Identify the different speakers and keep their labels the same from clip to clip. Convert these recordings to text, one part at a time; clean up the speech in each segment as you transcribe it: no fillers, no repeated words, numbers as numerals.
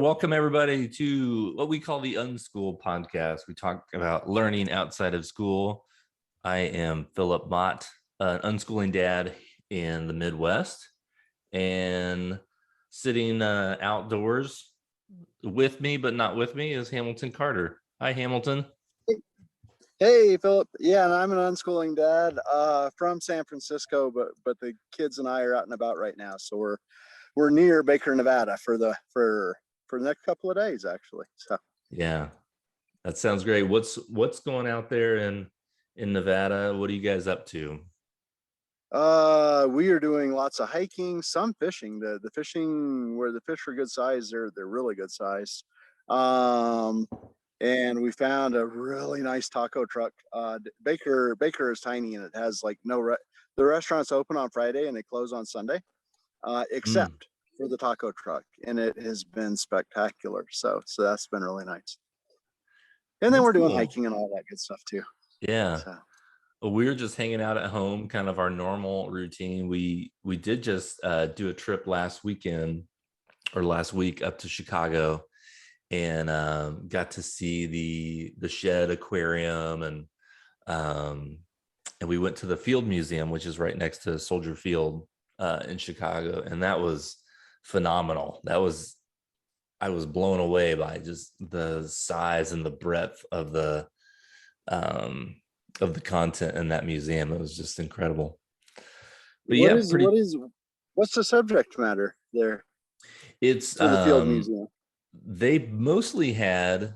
Speaker 1: Welcome, everybody, to what we call the Unschool podcast. We talk about learning outside of school. I am Philip Mott, an unschooling dad in the Midwest, and sitting outdoors with me, but not with me, is Hamilton Carter. Hi, Hamilton.
Speaker 2: Hey, Philip. Yeah, and I'm an unschooling dad from San Francisco, but the kids and I are out and about right now. So we're near Baker, Nevada for the next couple of days, actually. So
Speaker 1: Yeah, that sounds great. What's going out there in Nevada? What are you guys up to?
Speaker 2: we are doing lots of hiking, some fishing. The fishing where the fish are good size, they're really good size. Um, and we found a really nice taco truck. Baker is tiny and it has like the restaurant's open on Friday and they close on Sunday, except for the taco truck, and it has been spectacular. So that's been really nice. And then
Speaker 1: That's
Speaker 2: we're doing
Speaker 1: cool.
Speaker 2: hiking and all that good stuff too.
Speaker 1: Yeah.
Speaker 2: So
Speaker 1: Well, we were just hanging out at home, kind of our normal routine. We did just do a trip last weekend or last week up to Chicago, and got to see the Shed Aquarium, um, and we went to the Field Museum, which is right next to Soldier Field in Chicago, and that was phenomenal. I was blown away by just the size and the breadth um, of the content in that museum. It was just incredible. But
Speaker 2: what
Speaker 1: yeah,
Speaker 2: is
Speaker 1: pretty.
Speaker 2: what is what's the subject matter there
Speaker 1: It's
Speaker 2: for the Field Museum?
Speaker 1: they mostly had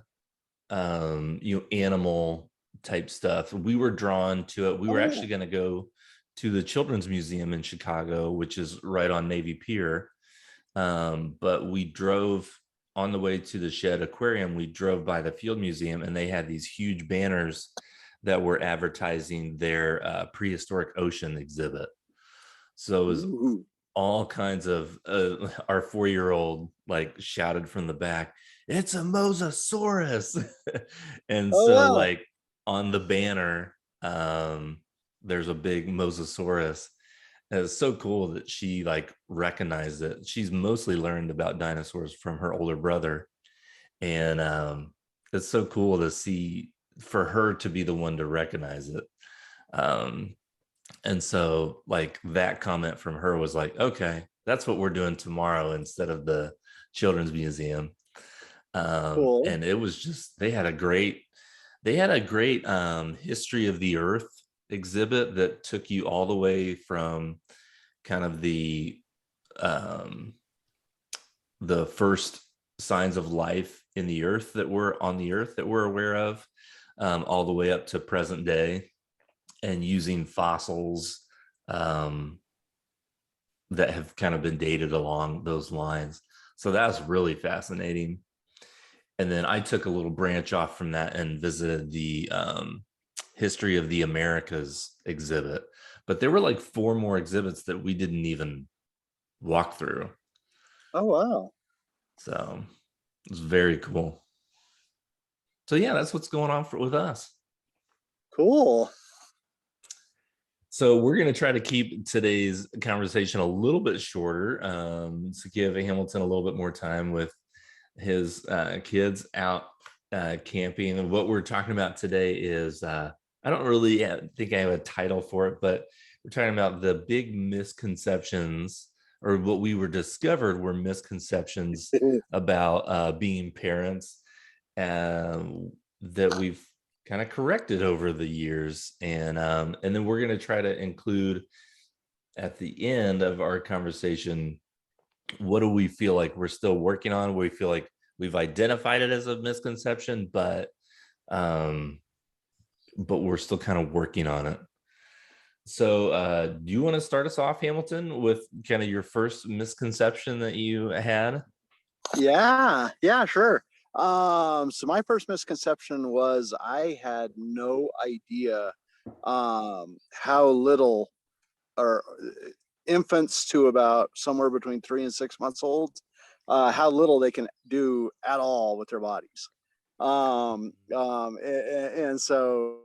Speaker 1: animal type stuff. We were drawn to it. We were
Speaker 2: Oh,
Speaker 1: actually going to go to the Children's Museum in Chicago, which is right on Navy Pier. But we drove on the way to the Shed Aquarium. We drove by the Field Museum, and they had these huge banners that were advertising their prehistoric ocean exhibit. So it was
Speaker 2: ooh.
Speaker 1: all kinds of our 4-year-old like shouted from the back, "It's a mosasaurus!" And
Speaker 2: Oh
Speaker 1: so
Speaker 2: wow.
Speaker 1: like on the banner, there's a big mosasaurus. And it's so cool that she like recognized it. She's mostly learned about dinosaurs from her older brother, and it's so cool to see for her to be the one to recognize it. um, and so like that comment from her was like, okay, that's what we're doing tomorrow instead of the Children's Museum.
Speaker 2: Cool.
Speaker 1: And it was just they had a great history of the earth exhibit that took you all the way from kind of um, the first signs of life in the earth that were on the earth that we're aware of, all the way up to present day, and using fossils um, that have kind of been dated along those lines. So that's really fascinating. And then I took a little branch off from that and visited the History of the Americas exhibit. But there were like 4 more exhibits that we didn't even walk through.
Speaker 2: Oh wow.
Speaker 1: So it was very cool. So yeah, that's what's going on with us.
Speaker 2: Cool.
Speaker 1: So we're going to try to keep today's conversation a little bit shorter, to give Hamilton a little bit more time with his kids out camping. And what we're talking about today is I don't really think I have a title for it, but we're talking about the big misconceptions, or what we were discovered were misconceptions about being parents, that we've kind of corrected over the years. And then we're going to try to include at the end of our conversation, what do we feel like we're still working on? We feel like we've identified it as a misconception, um, but we're still kind of working on it. So do you want to start us off, Hamilton, with kind of your first misconception that you had?
Speaker 2: Yeah, sure. So my first misconception was I had no idea how little or infants to about somewhere between 3 and 6 months old, how little they can do at all with their bodies. And so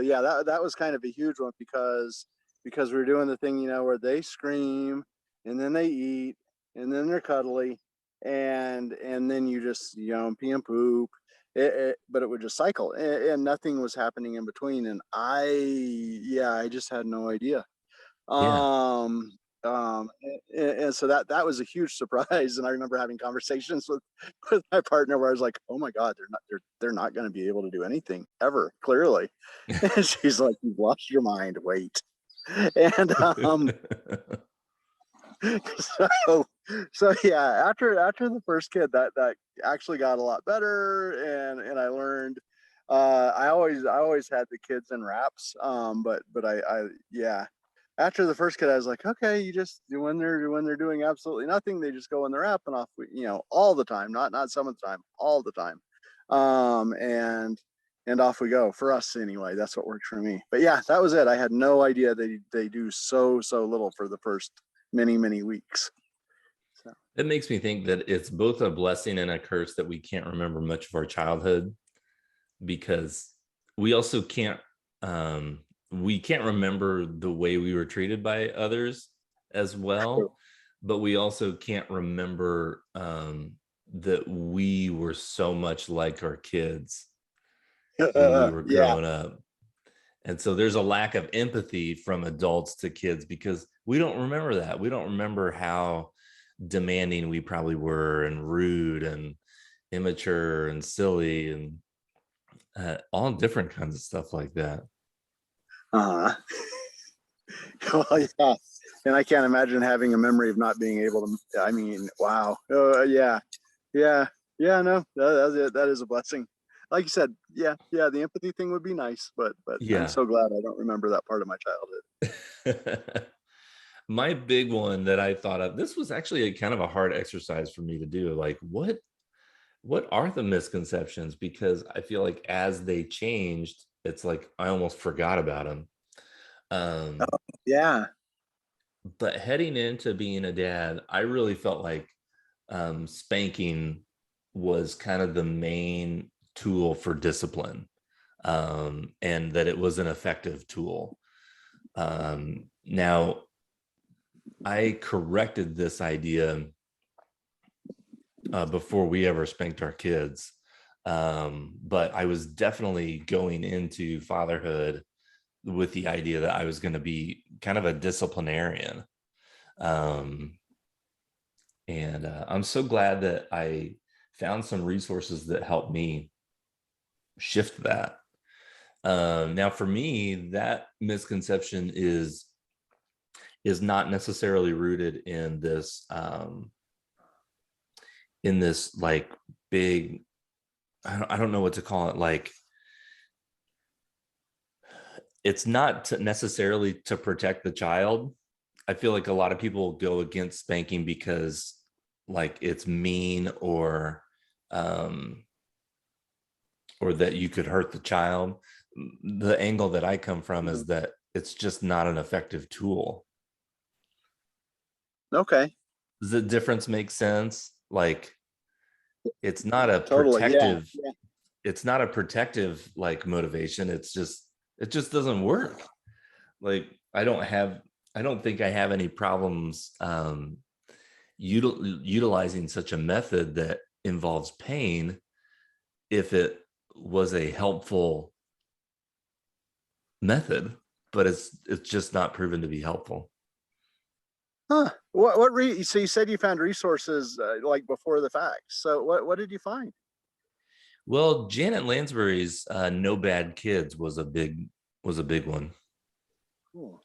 Speaker 2: yeah, that was kind of a huge one because we are doing the thing, where they scream and then they eat and then they're cuddly and then you just, pee and poop. But it would just cycle, and nothing was happening in between. And I just had no idea.
Speaker 1: Yeah.
Speaker 2: Um, and so that was a huge surprise. And I remember having conversations with my partner where I was like, "Oh my God, they're not going to be able to do anything ever, clearly." And she's like, "You've lost your mind. Wait." And so so yeah, after the first kid, that actually got a lot better, and I learned. I always had the kids in wraps, but I yeah, after the first kid, I was like, okay, you just when they're doing absolutely nothing, they just go in the wrap and off, all the time, not some of the time, all the time, um, and and off we go. For us anyway, that's what worked for me. But yeah, that was it. I had no idea they do so little for the first many weeks. So
Speaker 1: It makes me think that it's both a blessing and a curse that we can't remember much of our childhood, because we also can't remember the way we were treated by others as well, but we also can't remember that we were so much like our kids when we were
Speaker 2: yeah.
Speaker 1: growing up. And so there's a lack of empathy from adults to kids because we don't remember that. We don't remember how demanding we probably were, and rude and immature and silly, and all different kinds of stuff like that.
Speaker 2: uh well, yeah. And I can't imagine having a memory of not being able to. I mean, wow. Yeah, yeah, yeah. No, that is a blessing. Like you said, yeah. The empathy thing would be nice, but I'm
Speaker 1: Yeah.
Speaker 2: so glad I don't remember that part of my childhood.
Speaker 1: My big one that I thought of, this was actually a kind of a hard exercise for me to do. Like, what are the misconceptions? Because I feel like as they changed, it's like I almost forgot about them. Um,
Speaker 2: Yeah.
Speaker 1: but heading into being a dad, I really felt like spanking was kind of the main tool for discipline, and that it was an effective tool. Now, I corrected this idea before we ever spanked our kids. But I was definitely going into fatherhood with the idea that I was going to be kind of a disciplinarian. Um, and I'm so glad that I found some resources that helped me shift that. Now, for me, that misconception is not necessarily rooted in this like big, I don't know what to call it, like it's not necessarily to protect the child. I feel like a lot of people go against spanking because like it's mean, um or that you could hurt the child. The angle that I come from
Speaker 2: Mhm.
Speaker 1: is that it's just not an effective tool.
Speaker 2: Okay.
Speaker 1: Does the difference make sense? Like it's not a
Speaker 2: Totally. Yeah.
Speaker 1: protective, it's not a protective like motivation. It just doesn't work. Like I don't think I have any problems utilizing such a method that involves pain if it was a helpful method, but it's just not proven to be helpful.
Speaker 2: Huh. So you said you found resources, like before the fact. So what did you find?
Speaker 1: Well, Janet Lansbury's "No Bad Kids" was a big one,
Speaker 2: Cool.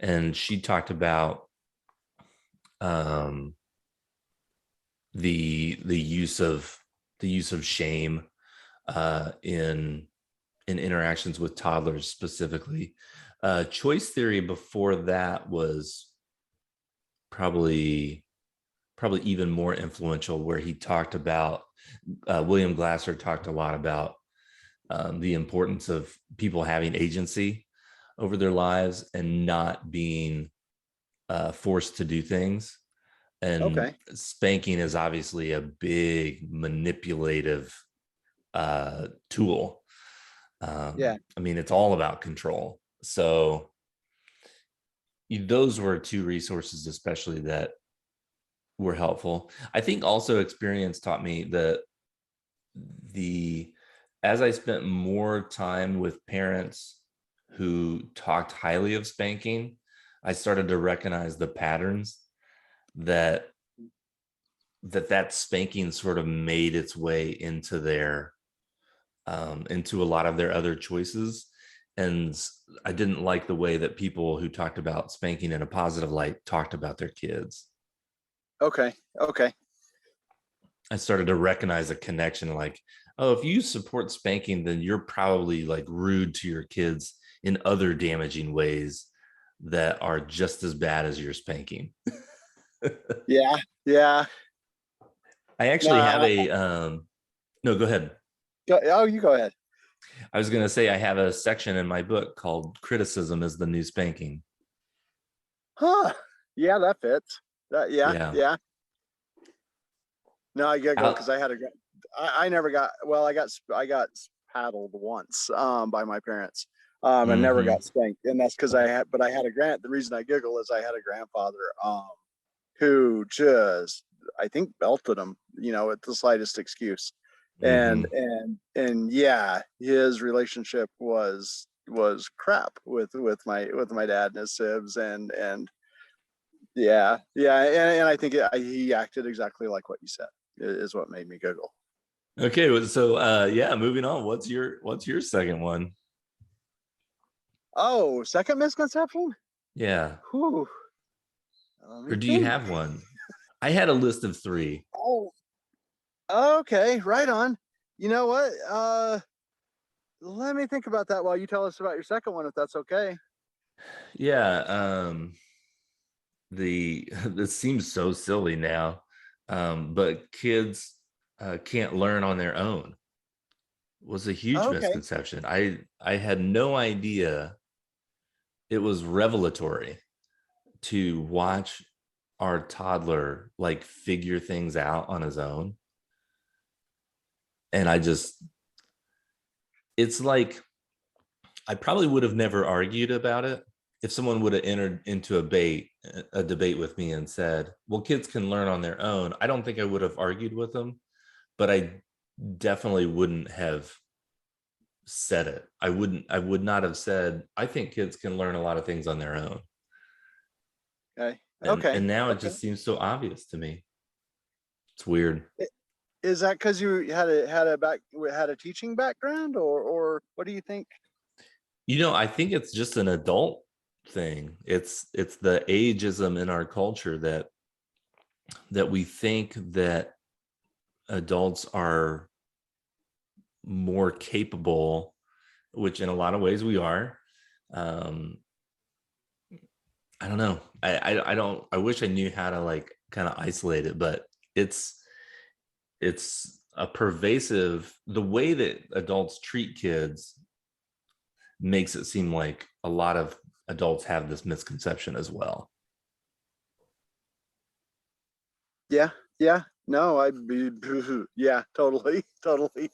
Speaker 1: and she talked about um, the use of shame in interactions with toddlers specifically. Choice theory before that was probably even more influential, where he talked about William Glasser talked a lot about the importance of people having agency over their lives and not being forced to do things. And
Speaker 2: Okay.
Speaker 1: spanking is obviously a big manipulative tool.
Speaker 2: Yeah.
Speaker 1: I mean, it's all about control. So those were two resources, especially that were helpful. I think also experience taught me that the as I spent more time with parents who talked highly of spanking, I started to recognize the patterns that that spanking sort of made its way into their into a lot of their other choices. And I didn't like the way that people who talked about spanking in a positive light talked about their kids.
Speaker 2: Okay. Okay.
Speaker 1: I started to recognize a connection like, oh, if you support spanking, then you're probably like rude to your kids in other damaging ways that are just as bad as your spanking.
Speaker 2: Yeah. Yeah.
Speaker 1: I actually have
Speaker 2: Nah.
Speaker 1: a no, go ahead.
Speaker 2: Oh, you go ahead.
Speaker 1: I was going to say I have a section in my book called Criticism is the New Spanking.
Speaker 2: Huh. Yeah, that fits. That, yeah,
Speaker 1: Yeah.
Speaker 2: yeah. No, I giggle because
Speaker 1: Out.
Speaker 2: I had a, I never got, well, I got paddled once by my parents, and never
Speaker 1: Mm-hmm.
Speaker 2: got spanked. And that's because I had, but I had a the reason I giggle is I had a grandfather who just, I think, belted him, you know, at the slightest excuse.
Speaker 1: Mm-hmm.
Speaker 2: And yeah, his relationship was crap with my dad and his sibs, and yeah, yeah, and I think he acted exactly like what you said is what made me giggle.
Speaker 1: Okay, so yeah, moving on. What's your second one?
Speaker 2: Oh, second misconception.
Speaker 1: Yeah.
Speaker 2: Whew. Let
Speaker 1: Or
Speaker 2: me
Speaker 1: do you
Speaker 2: think.
Speaker 1: have one? I had a list of three.
Speaker 2: Oh, okay, right on. You know what? Let me think about that while you tell us about your second one, if that's okay.
Speaker 1: Yeah. The this seems so silly now. But kids can't learn on their own was a huge
Speaker 2: Okay.
Speaker 1: misconception. I had no idea it was revelatory to watch our toddler like figure things out on his own. And I just it's like I probably would have never argued about it if someone would have entered into a debate with me and said, "Well, kids can learn on their own." I don't think I would have argued with them, but I definitely wouldn't have said it. I would not have said, "I think kids can learn a lot of things on their own."
Speaker 2: Okay. Okay.
Speaker 1: And now it
Speaker 2: Okay.
Speaker 1: just seems so obvious to me. It's weird.
Speaker 2: Is that because you had a teaching background, or what do you think?
Speaker 1: You know, I think it's just an adult thing. It's the ageism in our culture that we think that adults are more capable, which in a lot of ways we are. Um, I don't know. I don't. I wish I knew how to like kind of isolate it, but it's it's a pervasive. The way that adults treat kids makes it seem like a lot of adults have this misconception as well.
Speaker 2: Yeah. Yeah. No, I'd be. Yeah. Totally. Totally.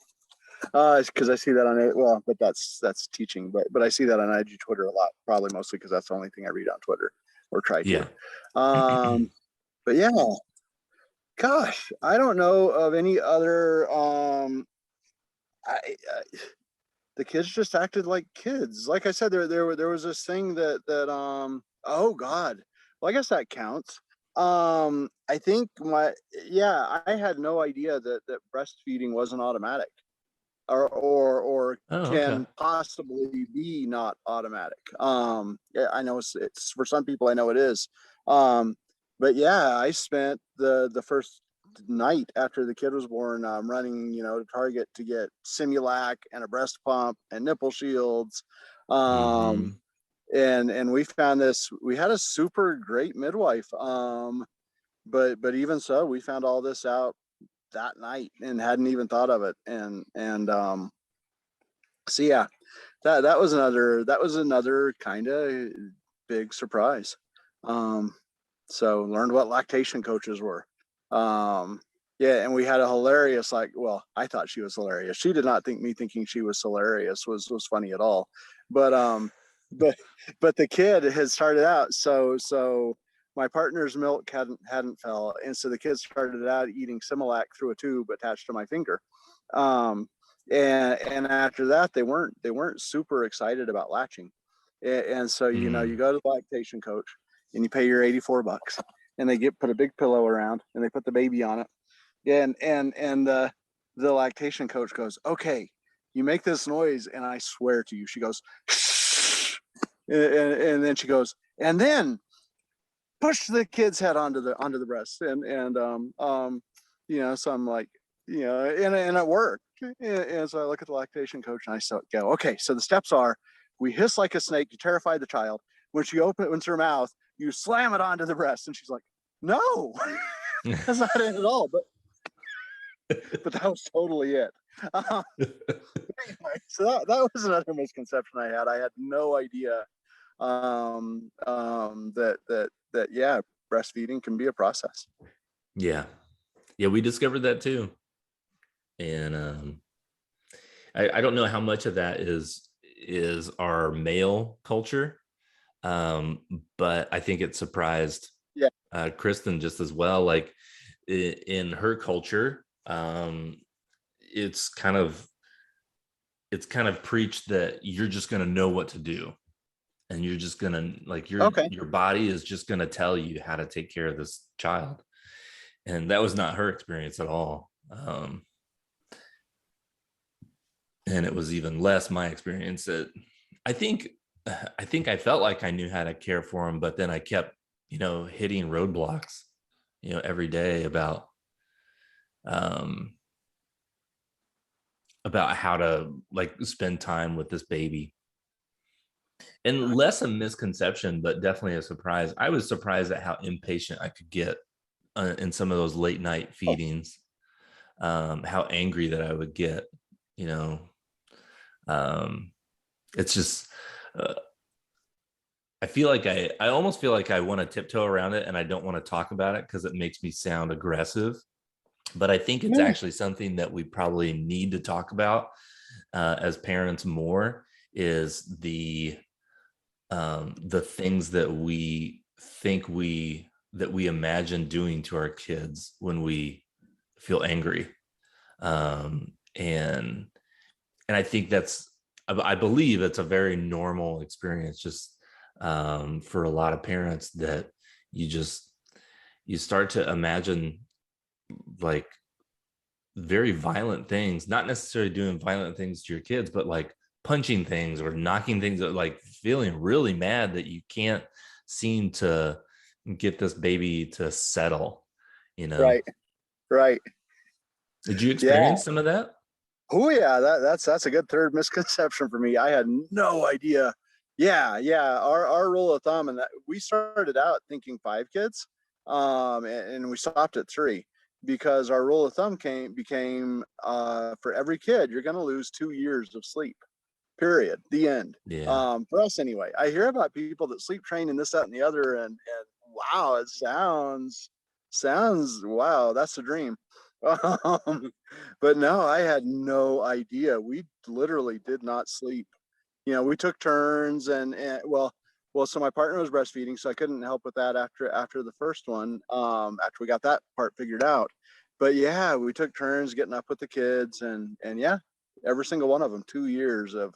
Speaker 2: Because I see that on it. Well, but that's teaching. But I see that on IG Twitter a lot. Probably mostly because that's the only thing I read on Twitter or try to.
Speaker 1: Yeah.
Speaker 2: Um, but yeah, gosh, I don't know of any other. I the kids just acted like kids. Like I said, there was this thing that oh God, well I guess that counts. I think my yeah, I had no idea that breastfeeding wasn't automatic or
Speaker 1: Oh, okay.
Speaker 2: can possibly be not automatic. Yeah, I know it's for some people. I know it is. Um, but yeah, I spent the first night after the kid was born running, you know, to Target to get Simulac and a breast pump and nipple shields. Um,
Speaker 1: Mm-hmm.
Speaker 2: and we found this. We had a super great midwife. But even so, we found all this out that night and hadn't even thought of it. And so yeah, that was another kind of big surprise. Um, so learned what lactation coaches were. Um, yeah, and we had a hilarious like. Well, I thought she was hilarious. She did not think me thinking she was hilarious was funny at all. But but but the kid had started out so my partner's milk hadn't fell, and so the kids started out eating Similac through a tube attached to my finger. Um, and after that, they weren't super excited about latching, and so you
Speaker 1: Mm.
Speaker 2: go to the lactation coach and you pay your $84, and they put a big pillow around and they put the baby on it, and the lactation coach goes, okay, you make this noise, and I swear to you, she goes, shh, and then she goes, and then push the kid's head onto the breast, so I'm like, and it worked, and so I look at the lactation coach and I go, okay, so the steps are, we hiss like a snake to terrify the child. When she opens her mouth, you slam it onto the breast, and she's like, no, that's not it at all, but that was totally it. Um, anyway, so that was another misconception I had. I had no idea that yeah, breastfeeding can be a process.
Speaker 1: Yeah. Yeah, we discovered that too. And I don't know how much of that is our male culture. But I think it surprised
Speaker 2: Yeah.
Speaker 1: Kristen just as well. Like in her culture, it's kind of preached that you're just going to know what to do, and you're just going to, like,
Speaker 2: Okay.
Speaker 1: your body is just going to tell you how to take care of this child. And that was not her experience at all. And it was even less my experience. That I think I felt like I knew how to care for him, but then I kept, hitting roadblocks, every day um about how to, like, spend time with this baby. And less a misconception, but definitely a surprise. I was surprised at how impatient I could get in some of those late night
Speaker 2: Oh,
Speaker 1: feedings. How angry that I would get, you know. Um, it's just, uh, I feel like I almost feel like I want to tiptoe around it, and I don't want to talk about it because it makes me sound aggressive. But I think it's
Speaker 2: yeah.
Speaker 1: actually something that we probably need to talk about as parents more, is the things that we think that we imagine doing to our kids when we feel angry. And I think I believe it's a very normal experience, just for a lot of parents, that you just you start to imagine, like, very violent things, not necessarily doing violent things to your kids, but like punching things or knocking things, like feeling really mad that you can't seem to get this baby to settle.
Speaker 2: Right. Right.
Speaker 1: Did you
Speaker 2: Yeah.
Speaker 1: experience some of that?
Speaker 2: Oh yeah, that's a good third misconception for me. I had no idea. Yeah, yeah. Our rule of thumb, and that we started out thinking 5 kids, and we stopped at 3, because our rule of thumb became, for every kid you're going to lose 2 years of sleep. Period. The end.
Speaker 1: Yeah.
Speaker 2: For us anyway. I hear about people that sleep train and this, that, and the other, and wow, it sounds wow, that's a dream. Um, but no, I had no idea. We literally did not sleep. We took turns, and so my partner was breastfeeding, so I couldn't help with that after the first one. After we got that part figured out, but yeah, we took turns getting up with the kids, and yeah, every single one of them, 2 years of,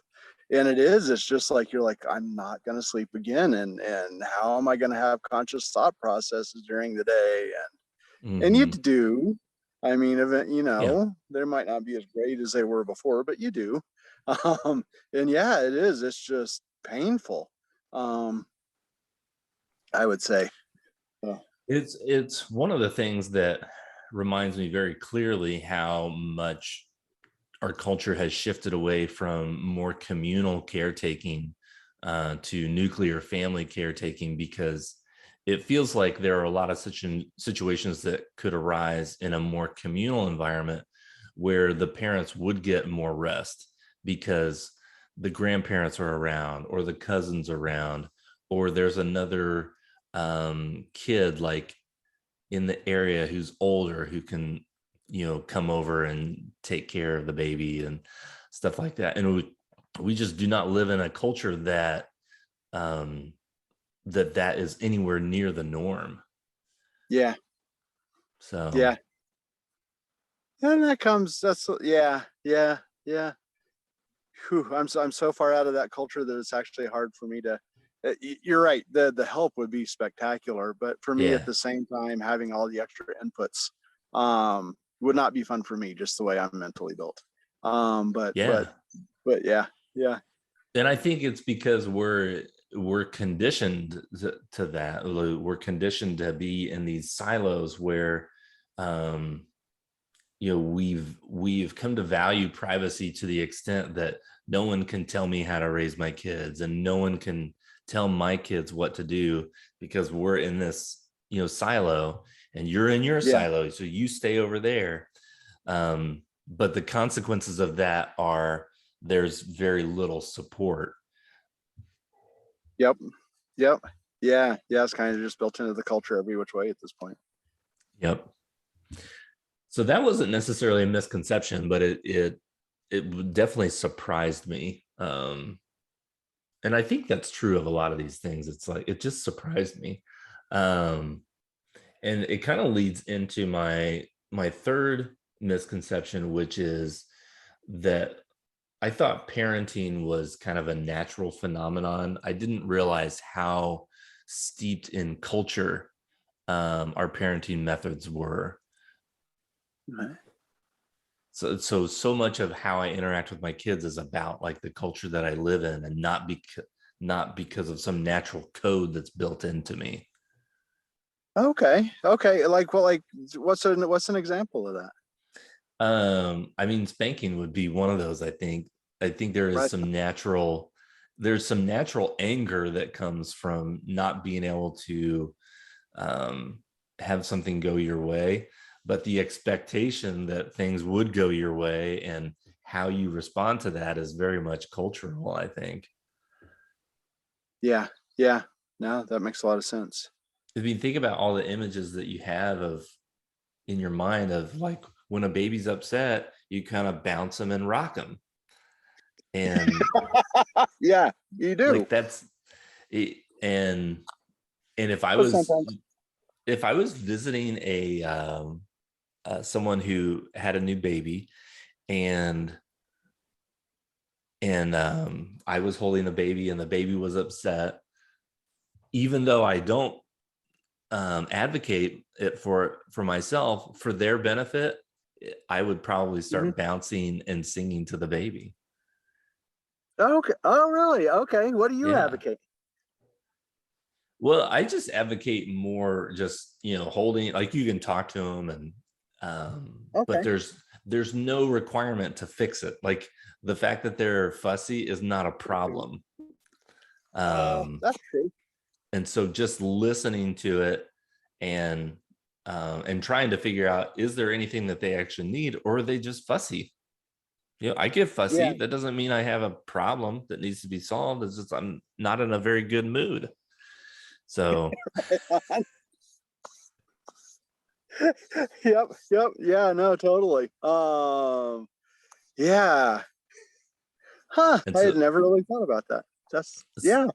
Speaker 2: and it's just like you're like, I'm not gonna sleep again, and how am I gonna have conscious thought processes during the day, and you
Speaker 1: Hmm.
Speaker 2: do. I mean,
Speaker 1: Yeah.
Speaker 2: they might not be as great as they were before, but you do. Um, and yeah, it is. It's just painful. Um, I would say. Uh,
Speaker 1: It's one of the things that reminds me very clearly how much our culture has shifted away from more communal caretaking to nuclear family caretaking, because it feels like there are a lot of such situations that could arise in a more communal environment where the parents would get more rest because the grandparents are around, or the cousins around, or there's another kid, like, in the area who's older, who can, come over and take care of the baby and stuff like that. And we just do not live in a culture that um that is anywhere near the norm.
Speaker 2: Yeah.
Speaker 1: So
Speaker 2: Yeah. And that comes, that's, yeah. Whew, I'm so far out of that culture that it's actually hard for me to. You're right. The help would be spectacular, but for me at
Speaker 1: yeah,
Speaker 2: the same time, having all the extra inputs would not be fun for me, just the way I'm mentally built. Um, but but
Speaker 1: yeah.
Speaker 2: but yeah, yeah,
Speaker 1: And I think it's because we're conditioned to that. We're conditioned to be in these silos where um we've come to value privacy to the extent that no one can tell me how to raise my kids, and no one can tell my kids what to do, because we're in this silo, and you're in your
Speaker 2: yeah,
Speaker 1: silo, so you stay over there. But the consequences of that are there's very little support.
Speaker 2: yep, yep, yeah. It's kind of just built into the culture every which way at this point.
Speaker 1: Yep. So that wasn't necessarily a misconception, but it definitely surprised me. And I think that's true of a lot of these things. It's like it just surprised me. Um, and it kind of leads into my third misconception, which is that I thought parenting was kind of a natural phenomenon. I didn't realize how steeped in culture our parenting methods were.
Speaker 2: Right.
Speaker 1: So much of how I interact with my kids is about like the culture that I live in, and not because of some natural code that's built into me.
Speaker 2: Okay, okay. Like what's an example of that?
Speaker 1: I mean, spanking would be one of those. I think
Speaker 2: Right.
Speaker 1: there's some natural anger that comes from not being able to um, have something go your way, but the expectation that things would go your way and how you respond to that is very much cultural, I think.
Speaker 2: Yeah, yeah. No, that makes a lot of sense.
Speaker 1: I mean, think about all the images that you have of in your mind of like when a baby's upset, you kind of bounce them and rock them. And
Speaker 2: Yeah, you do.
Speaker 1: like that's it. And
Speaker 2: But sometimes.
Speaker 1: if I was visiting a someone who had a new baby, and I was holding the baby and the baby was upset, even though I don't advocate it for myself, for their benefit, I would probably
Speaker 2: Mhm.
Speaker 1: start bouncing and singing to the baby.
Speaker 2: Okay. Oh, really? Okay. What do you
Speaker 1: Yeah.
Speaker 2: advocate?
Speaker 1: Well, I just advocate more just, holding, like you can talk to them, and but
Speaker 2: Okay.
Speaker 1: there's no requirement to fix it. Like the fact that they're fussy is not a problem. Um,
Speaker 2: That's true.
Speaker 1: and so just listening to it, and and trying to figure out, is there anything that they actually need, or are they just fussy? I get
Speaker 2: Yeah.
Speaker 1: fussy. That doesn't mean I have a problem that needs to be solved. It's just I'm not in a very good mood. So
Speaker 2: Yep. Yep. Yeah. No. Totally. Yeah. Huh.
Speaker 1: and
Speaker 2: I had
Speaker 1: so
Speaker 2: never really thought about that. That's yeah.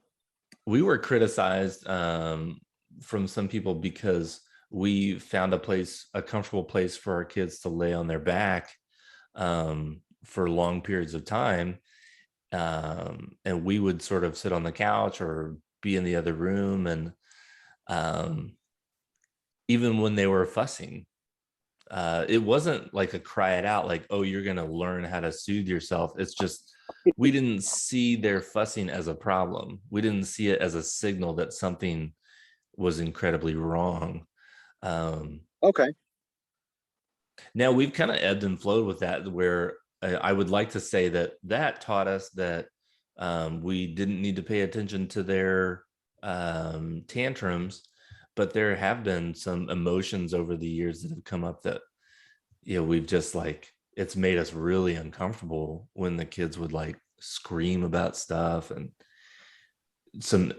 Speaker 1: we were criticized from some people because we found a comfortable place for our kids to lay on their back for long periods of time. And we would sort of sit on the couch or be in the other room. And um, even when they were fussing, it wasn't like a cry it out, like, oh, you're going to learn how to soothe yourself. It's just, we didn't see their fussing as a problem. We didn't see it as a signal that something was incredibly wrong. Um,
Speaker 2: Okay.
Speaker 1: Now we've kind of ebbed and flowed with that, where I would like to say that that taught us that we didn't need to pay attention to their tantrums, but there have been some emotions over the years that have come up that we've just like, it's made us really uncomfortable when the kids would like scream about stuff, and some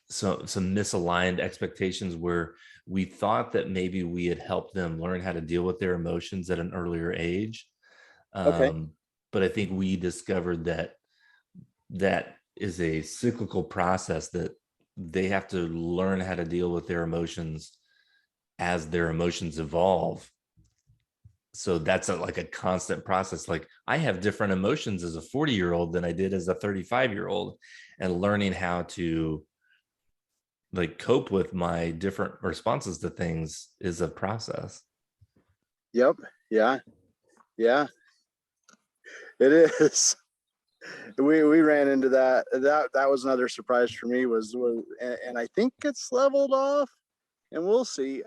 Speaker 1: some misaligned expectations where we thought that maybe we had helped them learn how to deal with their emotions at an earlier age.
Speaker 2: Okay.
Speaker 1: um, but I think we discovered that that is a cyclical process that they have to learn how to deal with their emotions as their emotions evolve. So that's like a constant process. Like I have different emotions as a 40-year-old than I did as a 35-year-old, and learning how to like cope with my different responses to things is a process.
Speaker 2: Yep. Yeah. Yeah. It is. We ran into that. That was another surprise for me. Was and I think it's leveled off, and we'll see.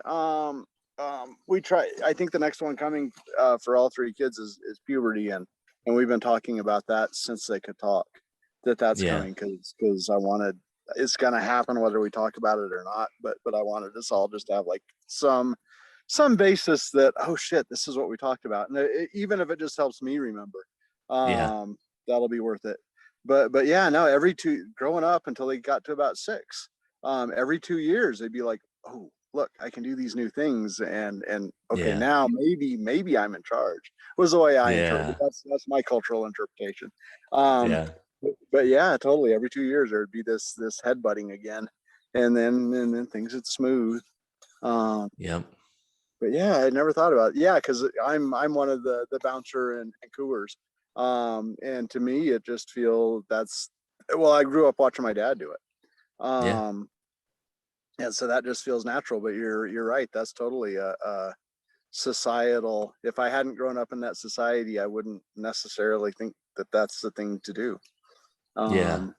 Speaker 2: We try. I think the next one coming for all three kids is puberty, and we've been talking about that since they could talk. That's
Speaker 1: Yeah.
Speaker 2: coming because I wanted it's gonna happen whether we talk about it or not. But I wanted us all just to have like some basis that, oh shit, this is what we talked about, and even if it just helps me remember,
Speaker 1: Yeah.
Speaker 2: um, that'll be worth it. But yeah, no, every two growing up until they got to about six, every 2 years they'd be like, oh look, I can do these new things, and okay,
Speaker 1: Yeah.
Speaker 2: now maybe I'm in charge, was the way I interpret.
Speaker 1: Yeah.
Speaker 2: That's my cultural interpretation. um
Speaker 1: Yeah.
Speaker 2: but yeah, totally, every 2 years there'd be this headbutting again, and then things would smooth. um
Speaker 1: Yep.
Speaker 2: but yeah, I never thought about it. Yeah, because I'm one of the bouncer and coolers. And to me it just feel that's well, I grew up watching my dad do it.
Speaker 1: Yeah.
Speaker 2: And so that just feels natural. But you're right, that's totally a societal. If I hadn't grown up in that society, I wouldn't necessarily think that that's the thing to do.
Speaker 1: Yeah.
Speaker 2: um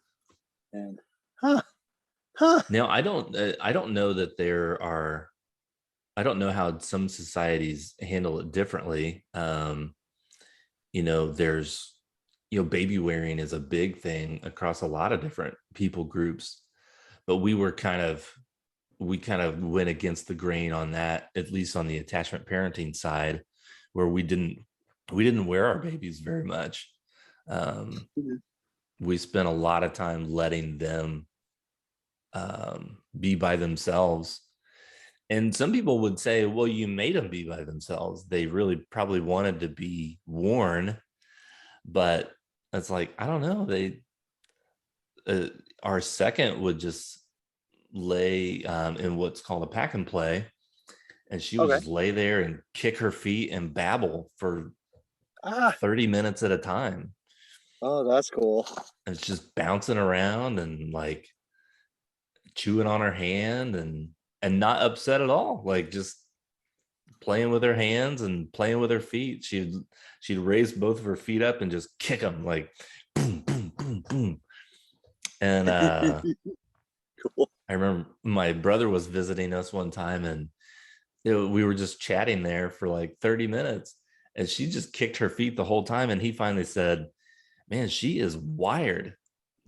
Speaker 2: and huh huh
Speaker 1: Now I don't know that there are, I don't know how some societies handle it differently. There's, baby wearing is a big thing across a lot of different people groups, but we kind of went against the grain on that, at least on the attachment parenting side, where we didn't wear our babies very much. Um, we spent a lot of time letting them be by themselves. And some people would say, well, you made them be by themselves. They really probably wanted to be worn, but it's like, I don't know. Uh, our second would just lay in what's called a pack and play. And she would
Speaker 2: okay.
Speaker 1: just lay there and kick her feet and babble for
Speaker 2: Ah,
Speaker 1: 30 minutes at a time.
Speaker 2: oh, that's cool.
Speaker 1: And it's just bouncing around and like chewing on her hand and not upset at all. Like just playing with her hands and playing with her feet. She'd raise both of her feet up and just kick them like boom, boom, boom, boom. And
Speaker 2: Cool.
Speaker 1: I remember my brother was visiting us one time, and we were just chatting there for like 30 minutes, and she just kicked her feet the whole time. And he finally said, man, she is wired.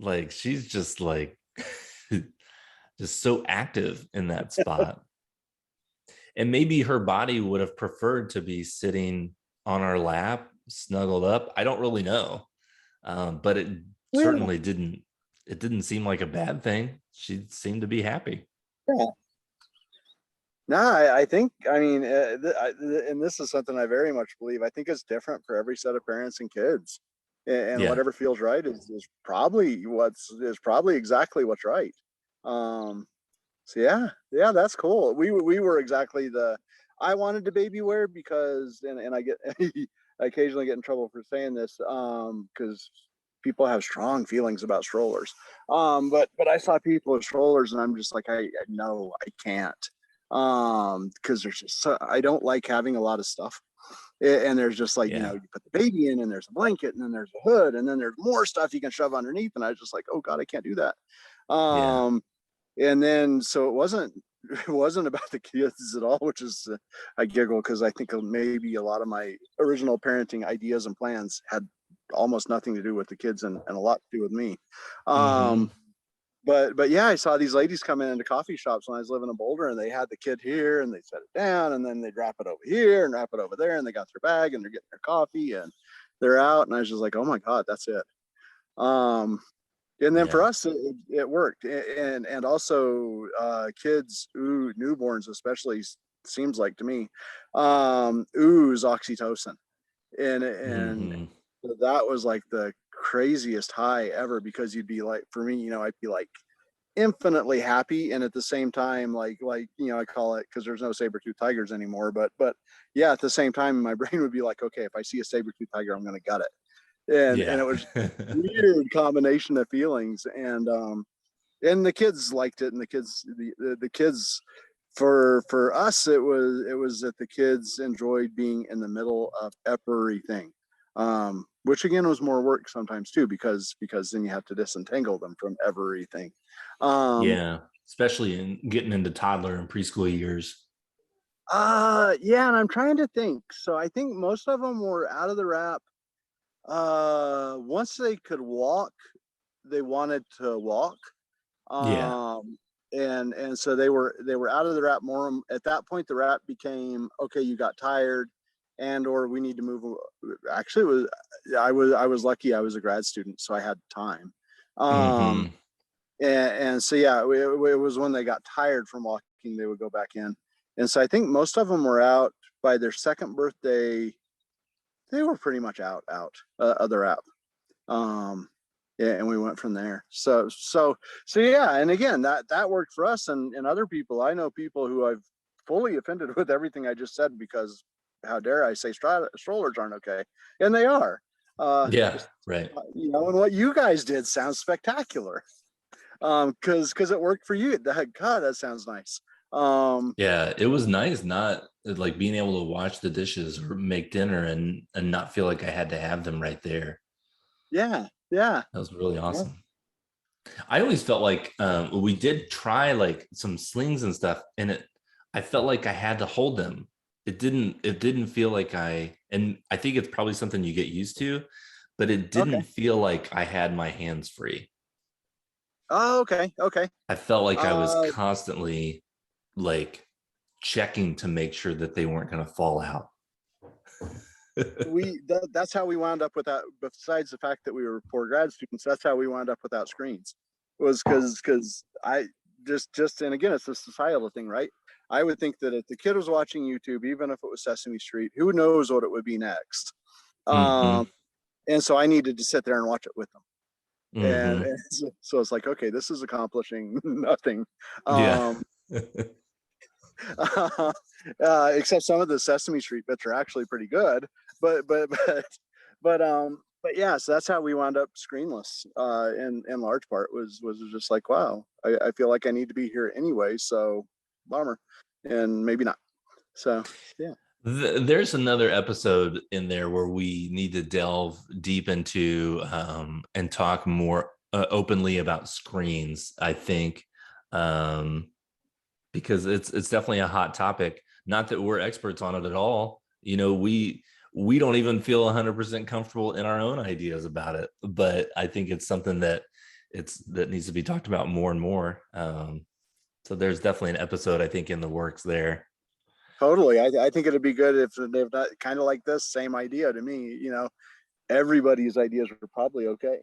Speaker 1: Like she's just like just so active in that spot. And maybe her body would have preferred to be sitting on our lap, snuggled up. I don't really know. But it
Speaker 2: Yeah.
Speaker 1: certainly didn't seem like a bad thing. She seemed to be happy.
Speaker 2: Yeah. No, I think, I mean, and this is something I very much believe. I think it's different for every set of parents and kids, and
Speaker 1: Yeah.
Speaker 2: whatever feels right is probably probably exactly what's right. Um, so yeah, yeah, that's cool. We were exactly the. I wanted to baby wear because, and I get I occasionally get in trouble for saying this, because people have strong feelings about strollers. But I saw people with strollers, and I'm just like, I no, I can't. Because there's just I don't like having a lot of stuff. And there's just like,
Speaker 1: Yeah.
Speaker 2: you put the baby in, and there's a blanket, and then there's a hood, and then there's more stuff you can shove underneath, and I was just like, oh god, I can't do that.
Speaker 1: Yeah.
Speaker 2: And then so it wasn't about the kids at all, which is I giggle because I think maybe a lot of my original parenting ideas and plans had almost nothing to do with the kids, and a lot to do with me.
Speaker 1: Mm-hmm.
Speaker 2: um but yeah, I saw these ladies come into coffee shops when I was living in Boulder, and they had the kid here, and they set it down, and then they'd wrap it over here and wrap it over there, and they got their bag, and they're getting their coffee, and they're out, and I was just like, oh my god, that's it. um and then for
Speaker 1: Yeah.
Speaker 2: us it worked. And also kids, newborns especially, seems like to me, ooze oxytocin, and
Speaker 1: Mm-hmm.
Speaker 2: that was like the craziest high ever, because you'd be like, for me, I'd be like infinitely happy, and at the same time, I call it, because there's no saber-tooth tigers anymore, but yeah, at the same time my brain would be like, okay, if I see a saber-tooth tiger, I'm going to gut it. And
Speaker 1: Yeah.
Speaker 2: it was weird combination of feelings. And the kids liked it, and the kids, for us, it was that the kids enjoyed being in the middle of everything, which again was more work sometimes too, because then you have to disentangle them from everything. um
Speaker 1: Yeah. Especially in getting into toddler and preschool years.
Speaker 2: yeah, and I'm trying to think. So I think most of them were out of the wrap. Once they could walk, they wanted to walk.
Speaker 1: Yeah.
Speaker 2: um and so they were out of the rap more. At that point, the rap became, okay, you got tired, and or we need to move. Actually, it was I was lucky, I was a grad student, so I had time. um
Speaker 1: Hmm.
Speaker 2: and so yeah, it was when they got tired from walking, they would go back in. And so I think most of them were out by their second birthday. They were pretty much out of the rap. um yeah, and we went from there. So yeah, and again, that worked for us, and other people. I know people who I've fully offended with everything I just said, because how dare I say strollers aren't okay, and they are.
Speaker 1: Yeah.
Speaker 2: Just
Speaker 1: Right.
Speaker 2: and what you guys did sounds spectacular. Because it worked for you. God, that sounds nice. um
Speaker 1: Yeah. It was nice not like being able to wash the dishes or make dinner and not feel like I had to have them right there.
Speaker 2: yeah, yeah,
Speaker 1: That was really
Speaker 2: yeah.
Speaker 1: awesome. I always felt like we did try like some slings and stuff, and I felt like I had to hold them. It didn't feel like and I think it's probably something you get used to, but it didn't
Speaker 2: Okay.
Speaker 1: feel like I had my hands free.
Speaker 2: Oh, okay, okay.
Speaker 1: I felt like I was
Speaker 2: uh
Speaker 1: constantly like checking to make sure that they weren't going to fall out.
Speaker 2: that's how we wound up with that. Besides the fact that we were poor grad students, that's how we wound up without screens. Was because I just and again, it's a societal thing, right? I would think that if the kid was watching YouTube, even if it was Sesame Street, who knows what it would be next.
Speaker 1: Hmm.
Speaker 2: um and so I needed to sit there and watch it with them. and,
Speaker 1: Hmm.
Speaker 2: and so it's like, okay, this is accomplishing nothing.
Speaker 1: Yeah.
Speaker 2: um Except some of the Sesame Street bits are actually pretty good. But yeah, so that's how we wound up screenless. In large part was just like, wow, I feel like I need to be here anyway, so bummer, and maybe not. So yeah.
Speaker 1: There's another episode in there where we need to delve deep into and talk more openly about screens, I think, um, because it's definitely a hot topic. Not that we're experts on it at all. We don't even feel 100% comfortable in our own ideas about it, but I think it's something that needs to be talked about more and more. So there's definitely an episode I think in the works there.
Speaker 2: Totally. I think it'd be good if not kind of like this same idea to me. Everybody's ideas are probably okay.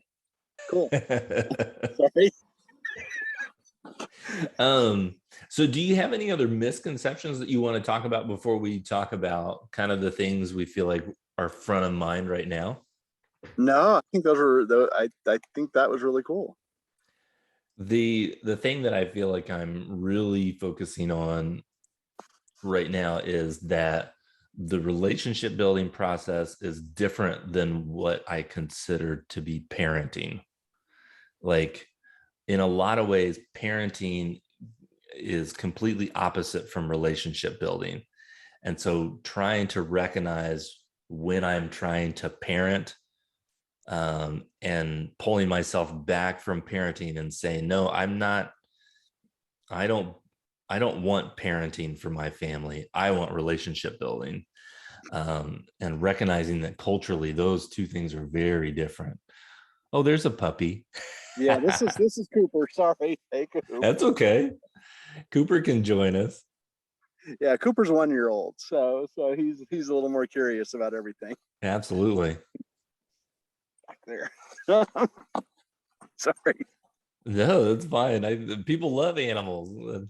Speaker 2: Cool. Sorry.
Speaker 1: Um, so do you have any other misconceptions that you want to talk about before we talk about kind of the things we feel like are front of mind right now?
Speaker 2: No, I think those were I think that was really cool.
Speaker 1: The thing that I feel like I'm really focusing on right now is that the relationship building process is different than what I consider to be parenting. Like in a lot of ways, parenting is completely opposite from relationship building. And so trying to recognize when I'm trying to parent, and pulling myself back from parenting and saying, no, I'm not, I don't, I don't want parenting for my family. I want relationship building. And recognizing that culturally, those two things are very different. Oh, there's a puppy.
Speaker 2: Yeah, this is Cooper. Sorry. Hey, Coop.
Speaker 1: That's okay. Cooper can join us.
Speaker 2: Yeah, Cooper's 1 year old, so he's a little more curious about everything
Speaker 1: Absolutely.
Speaker 2: back there. Sorry.
Speaker 1: No, that's fine. People love animals.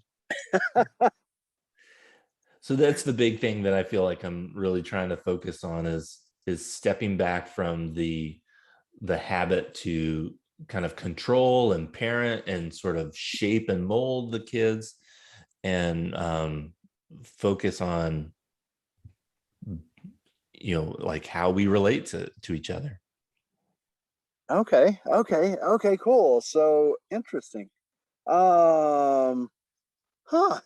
Speaker 1: So that's the big thing that I feel like I'm really trying to focus on is stepping back from the habit to kind of control and parent and sort of shape and mold the kids, and focus on, like how we relate to each other.
Speaker 2: Okay, cool. So interesting. Um, huh.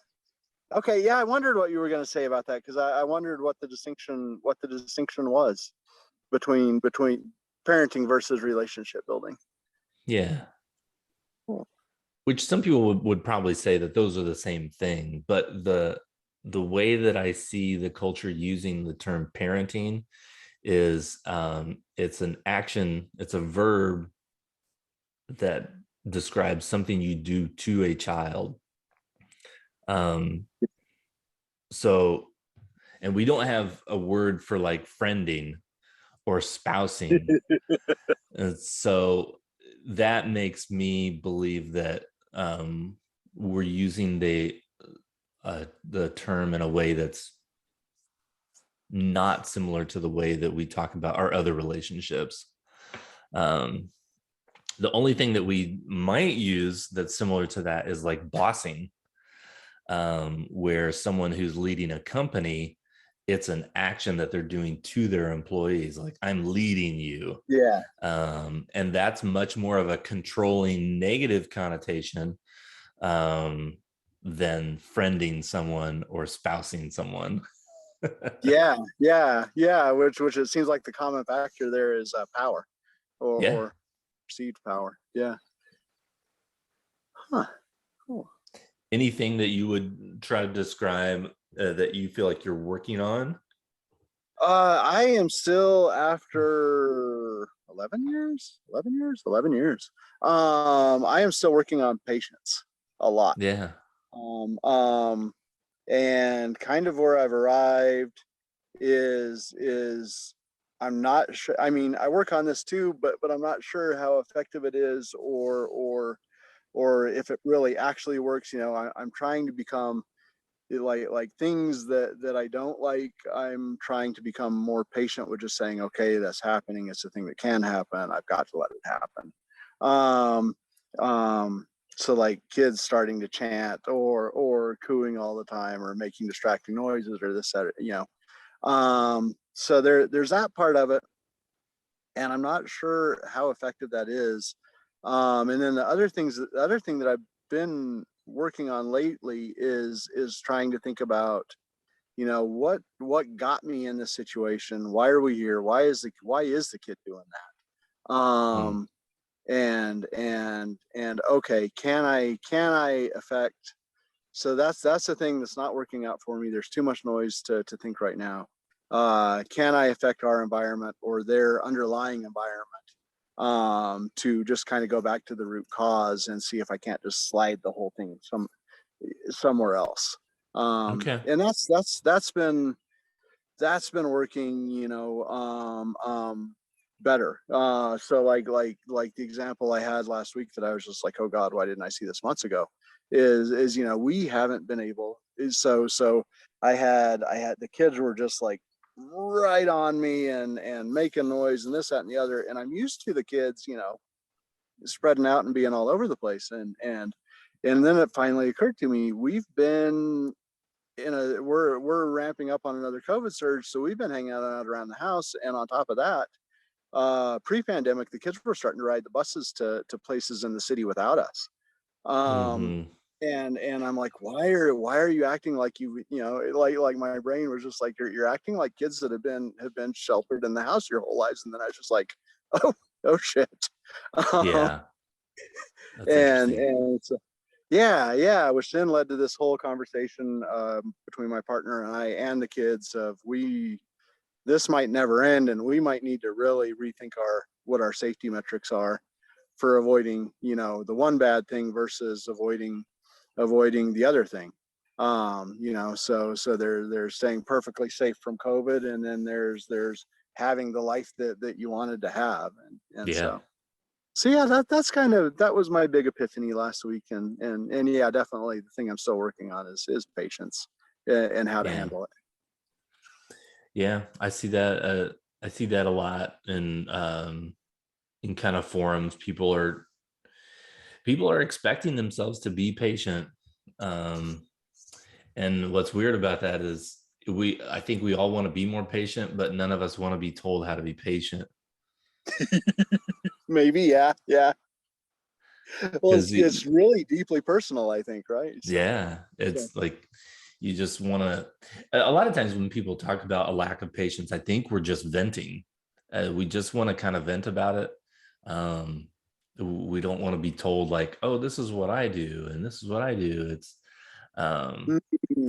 Speaker 2: Okay, yeah, I wondered what you were going to say about that because I wondered what the distinction was between parenting versus relationship building.
Speaker 1: Yeah.
Speaker 2: Cool.
Speaker 1: Which some people would probably say that those are the same thing, but the way that I see the culture using the term parenting is, it's an action, it's a verb that describes something you do to a child. Um, so, and we don't have a word for like friending or spousing. And so that makes me believe that, we're using the term in a way that's not similar to the way that we talk about our other relationships. Um, the only thing that we might use that's similar to that is like bossing, where someone who's leading a company, it's an action that they're doing to their employees, like I'm leading you.
Speaker 2: Yeah.
Speaker 1: And that's much more of a controlling negative connotation, um, than friending someone or spousing someone.
Speaker 2: Yeah. Which it seems like the common factor there is power
Speaker 1: Yeah.
Speaker 2: or perceived power. Yeah. Huh. Cool.
Speaker 1: Anything that you would try to describe, that you feel like you're working on?
Speaker 2: I am still after 11 years, 11 years, 11 years. I am still working on patience a lot.
Speaker 1: Yeah.
Speaker 2: Um, um, and kind of where I've arrived is I'm not sure. I mean, I work on this too, but I'm not sure how effective it is or if it really actually works. I'm trying to become like things that I don't like. I'm trying to become more patient with just saying, okay, that's happening. It's a thing that can happen. I've got to let it happen. Um, so like kids starting to chant or cooing all the time or making distracting noises or this, that, so there's that part of it, and I'm not sure how effective that is. And then the other thing that I've been working on lately is trying to think about, what got me in this situation. Why are we here? Why is the kid doing that?
Speaker 1: Mm.
Speaker 2: And okay, can I affect? So that's the thing that's not working out for me. There's too much noise to think right now. Can I affect our environment or their underlying environment, to just kind of go back to the root cause and see if I can't just slide the whole thing somewhere else.
Speaker 1: Okay.
Speaker 2: And that's been working, better. So like the example I had last week that I was just like, oh God, why didn't I see this months ago? Is we haven't been able. So I had the kids were just like right on me and making noise and this, that, and the other. And I'm used to the kids, spreading out and being all over the place. And then it finally occurred to me, we're ramping up on another COVID surge. So we've been hanging out around the house. And on top of that, pre-pandemic, the kids were starting to ride the buses to places in the city without us. Um,
Speaker 1: Mm-hmm.
Speaker 2: and I'm like, why are you acting like like my brain was just like, you're acting like kids that have been sheltered in the house your whole lives. And then I was just like, oh, oh shit. Um,
Speaker 1: Yeah. That's
Speaker 2: and
Speaker 1: interesting.
Speaker 2: and so, yeah, which then led to this whole conversation, between my partner and I and the kids of this might never end, and we might need to really rethink what our safety metrics are for avoiding, the one bad thing versus avoiding the other thing. So they're staying perfectly safe from COVID, and then there's having the life that you wanted to have, and
Speaker 1: Yeah.
Speaker 2: so yeah, that was my big epiphany last week, and yeah, definitely the thing I'm still working on is patience, and how to
Speaker 1: Yeah.
Speaker 2: handle it.
Speaker 1: Yeah. I see that. I see that a lot. And, in kind of forums, people are expecting themselves to be patient. Um, and what's weird about that is I think we all want to be more patient, but none of us want to be told how to be patient.
Speaker 2: Maybe, yeah, yeah. Well,
Speaker 1: Because
Speaker 2: it's really deeply personal, I think, right?
Speaker 1: yeah,
Speaker 2: So,
Speaker 1: it's like you just want to. A lot of times when people talk about a lack of patience, I think we're just venting. We just want to kind of vent about it. Um, we don't want to be told like, "Oh, this is what I do, and this is what I do." It's
Speaker 2: mm,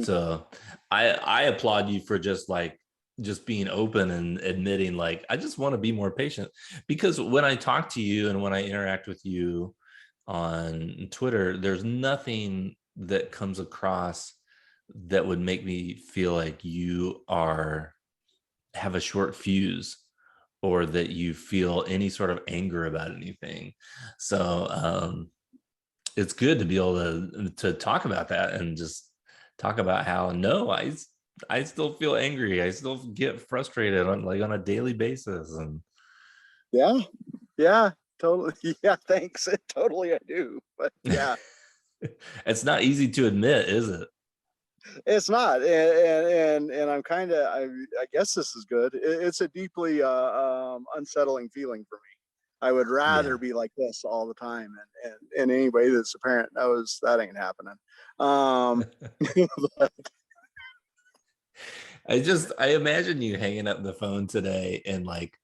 Speaker 1: so I applaud you for just being open and admitting like I just want to be more patient, because when I talk to you and when I interact with you on Twitter, there's nothing that comes across that would make me feel like you are have a short fuse or that you feel any sort of anger about anything. So it's good to be able to talk about that and just talk about how no, I still feel angry. I still get frustrated on a daily basis. And
Speaker 2: yeah, yeah, totally. Yeah, thanks. Totally, I do. But yeah,
Speaker 1: it's not easy to admit, is it?
Speaker 2: it's not, and I'm kind of, I guess this is good. It's a deeply unsettling feeling for me. I would rather
Speaker 1: Yeah.
Speaker 2: be like this all the time, and anybody that's a parent knows that ain't happening. Um,
Speaker 1: I imagine you hanging up the phone today and like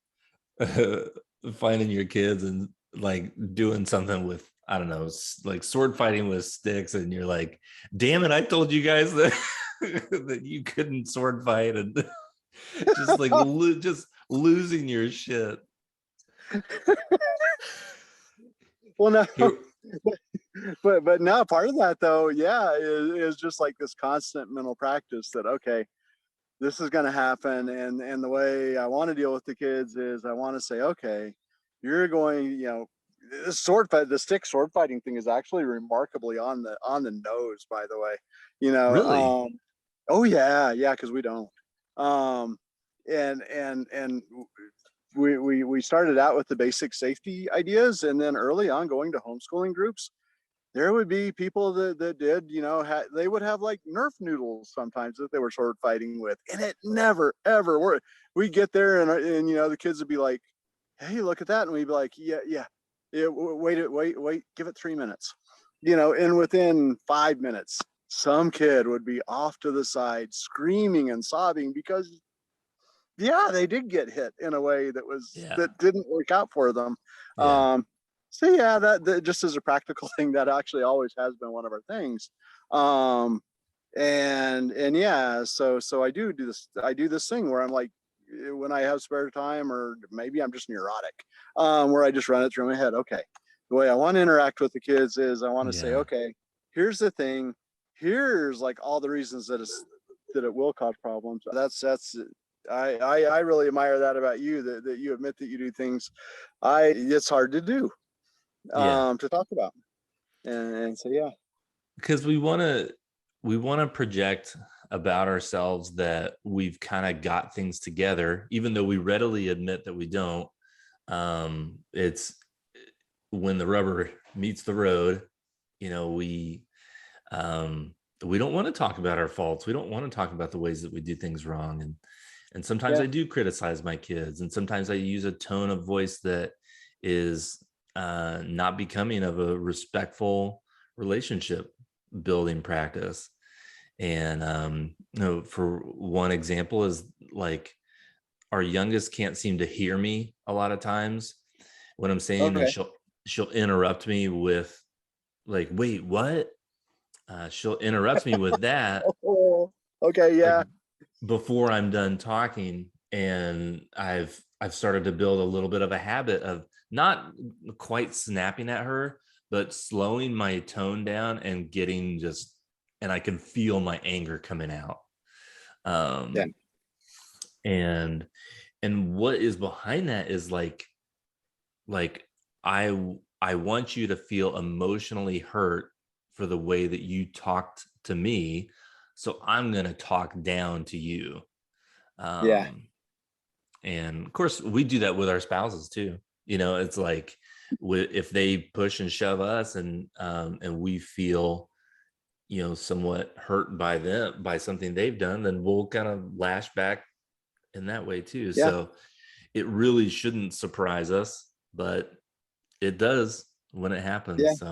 Speaker 1: finding your kids and like doing something with, I don't know, like sword fighting with sticks, and you're like, damn it, I told you guys that that you couldn't sword fight, and just like just losing your shit.
Speaker 2: well, no,
Speaker 1: Here,
Speaker 2: but now part of that though, yeah, is just like this constant mental practice that okay, this is going to happen, and the way I want to deal with the kids is I want to say, okay, you're going, this sword fight, the stick sword fighting thing is actually remarkably on the nose, by the way. You know,
Speaker 1: really?
Speaker 2: oh yeah, yeah, because we don't. Um, and we started out with the basic safety ideas, and then early on going to homeschooling groups, there would be people that did, they would have like Nerf noodles sometimes that they were sword fighting with, and it never ever worked. We get there, and the kids would be like, "Hey, look at that," and we'd be like, "Yeah, yeah, yeah. Wait, give it 3 minutes," and within 5 minutes, some kid would be off to the side screaming and sobbing because yeah, they did get hit in a way
Speaker 1: Yeah.
Speaker 2: that didn't work out for them.
Speaker 1: Yeah.
Speaker 2: Um, so yeah, that just as a practical thing, that actually always has been one of our things. Um, and yeah, so I do this thing where I'm like, when I have spare time, or maybe I'm just neurotic, where I just run it through my head. Okay, the way I want to interact with the kids is I want to say,
Speaker 1: Yeah.
Speaker 2: okay, here's the thing, here's like all the reasons that it will cause problems. That's I really admire that about you, that you admit that you do things I it's hard to do,
Speaker 1: Yeah.
Speaker 2: to talk about, and so yeah,
Speaker 1: Because we want to project about ourselves that we've kind of got things together, even though we readily admit that we don't. It's when the rubber meets the road, you know, um, we don't want to talk about our faults. We don't want to talk about the ways that we do things wrong, and sometimes
Speaker 2: yeah,
Speaker 1: I do criticize my kids, and sometimes I use a tone of voice that is not becoming of a respectful relationship building practice. And for one example is like our youngest can't seem to hear me a lot of times when I'm saying, and
Speaker 2: okay,
Speaker 1: she'll interrupt me with like, wait, what? She'll interrupt me with that
Speaker 2: oh, okay,
Speaker 1: like
Speaker 2: yeah,
Speaker 1: before I'm done talking. And I've started to build a little bit of a habit of not quite snapping at her, but slowing my tone down and getting just, and I can feel my anger coming out.
Speaker 2: yeah,
Speaker 1: Um, and what is behind that is like I want you to feel emotionally hurt for the way that you talked to me, so I'm going to talk down to you.
Speaker 2: yeah,
Speaker 1: um and of course we do that with our spouses too. It's like if they push and shove us, and we feel somewhat hurt by them, by something they've done, then we'll kind of lash back in that way too.
Speaker 2: Yeah,
Speaker 1: So it really shouldn't surprise us, but it does when it
Speaker 2: yeah,
Speaker 1: happens.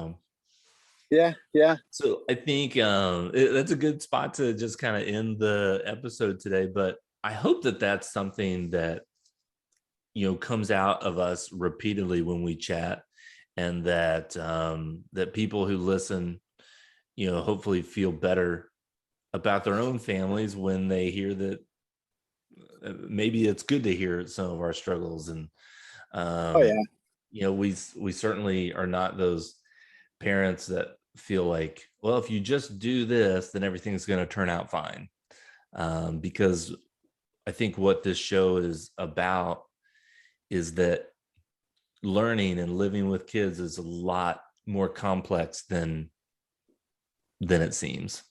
Speaker 2: yeah.
Speaker 1: So I think that's a good spot to just kind of end the episode today. But I hope that that's something that comes out of us repeatedly when we chat, and that people who listen, hopefully feel better about their own families when they hear that. Maybe it's good to hear some of our struggles, and
Speaker 2: Oh yeah,
Speaker 1: um, we certainly are not those parents that feel like, well, if you just do this, then everything's going to turn out fine. Because I think what this show is about is that learning and living with kids is a lot more complex than it seems.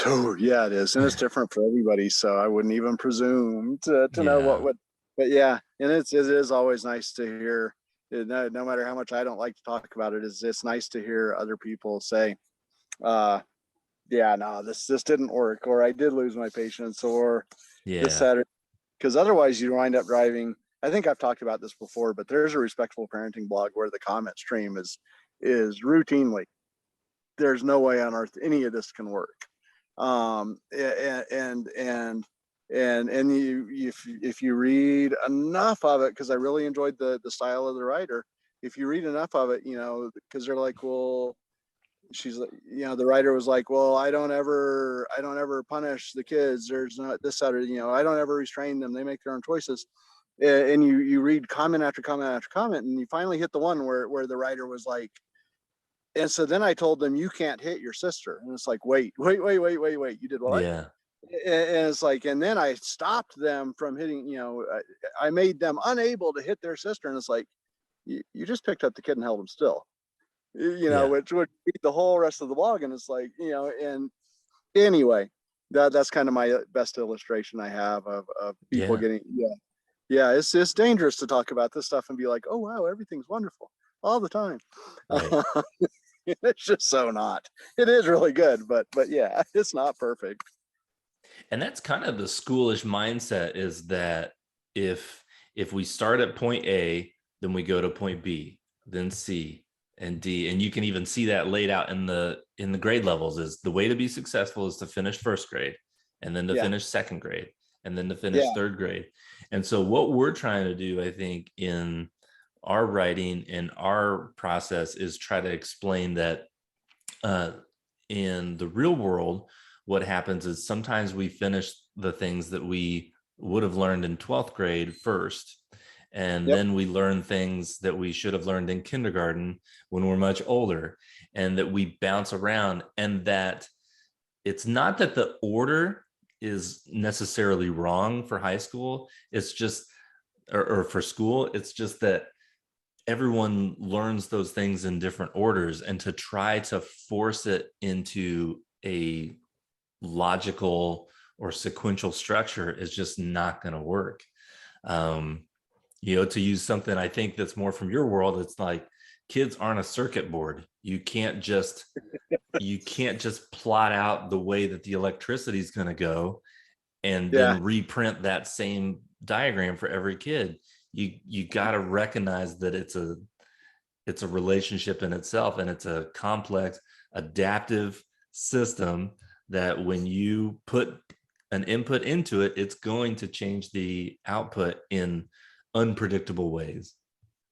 Speaker 2: oh yeah, it is, and it's different for everybody. So I wouldn't even presume to know what
Speaker 1: Yeah,
Speaker 2: would. But yeah, and it is always nice to hear. No matter how much I don't like to talk about it, it's nice to hear other people say, uh, "Yeah, no, this didn't work," or "I did lose my patience," or this
Speaker 1: yeah,
Speaker 2: Saturday. Because otherwise, you wind up driving. I think I've talked about this before, but there's a respectful parenting blog where the comment stream is routinely, there's no way on earth any of this can work. And you, if you read enough of it, because I really enjoyed the style of the writer. If you read enough of it, because they're like, well, she's like, the writer was like, well, I don't ever punish the kids. There's not this, that, or, I don't ever restrain them. They make their own choices. And you read comment after comment after comment, and you finally hit the one where the writer was like, and so then I told them, you can't hit your sister. And it's like, wait. You did what?
Speaker 1: yeah,
Speaker 2: And it's like, and then I stopped them from hitting, I made them unable to hit their sister. And it's like, you just picked up the kid and held him still,
Speaker 1: yeah,
Speaker 2: which would be the whole rest of the blog. And it's like, and anyway, that's kind of my best illustration I have of people
Speaker 1: yeah.
Speaker 2: getting, yeah. Yeah, it's dangerous to talk about this stuff and be like, oh wow, everything's wonderful all the time.
Speaker 1: Right.
Speaker 2: It's just so not. It is really good, but yeah, it's not perfect.
Speaker 1: And that's kind of the schoolish mindset, is that if if we start at point A, then we go to point B, then C and D. And you can even see that laid out in the grade levels. Is the way to be successful is to finish first grade, and then to
Speaker 2: Yeah,
Speaker 1: finish second grade, and then to finish
Speaker 2: yeah,
Speaker 1: third grade. And so what we're trying to do, I think, in our writing and our process, is try to explain that uh, in the real world, what happens is sometimes we finish the things that we would have learned in 12th grade first. And
Speaker 2: yep,
Speaker 1: then we learn things that we should have learned in kindergarten when we're much older, and that we bounce around. And that it's not that the order is necessarily wrong for high school. It's just, or for school, it's just that everyone learns those things in different orders, and to try to force it into a logical or sequential structure is just not going to work. um to use something I think that's more from your world, it's like kids aren't a circuit board. You can't just plot out the way that the electricity is going to go and
Speaker 2: yeah,
Speaker 1: then reprint that same diagram for every kid. You got to recognize that it's a relationship in itself, and it's a complex adaptive system that when you put an input into it, it's going to change the output in unpredictable ways.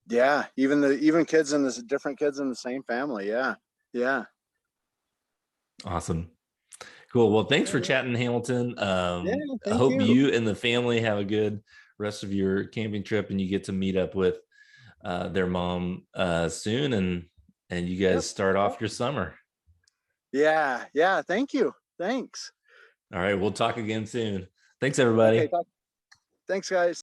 Speaker 2: yeah. Even kids in this different kids in the same family. Yeah, yeah.
Speaker 1: Awesome. Cool. Well, thanks for chatting, Hamilton.
Speaker 2: Yeah,
Speaker 1: I
Speaker 2: thank
Speaker 1: hope
Speaker 2: you.
Speaker 1: you and the family have a good rest of your camping trip, and you get to meet up with their mom soon, and you
Speaker 2: Yep.
Speaker 1: guys start off your summer.
Speaker 2: Yeah, yeah. Thank you. Thanks.
Speaker 1: All right, we'll talk again soon. Thanks,
Speaker 2: Okay.
Speaker 1: everybody.
Speaker 2: Thanks, guys.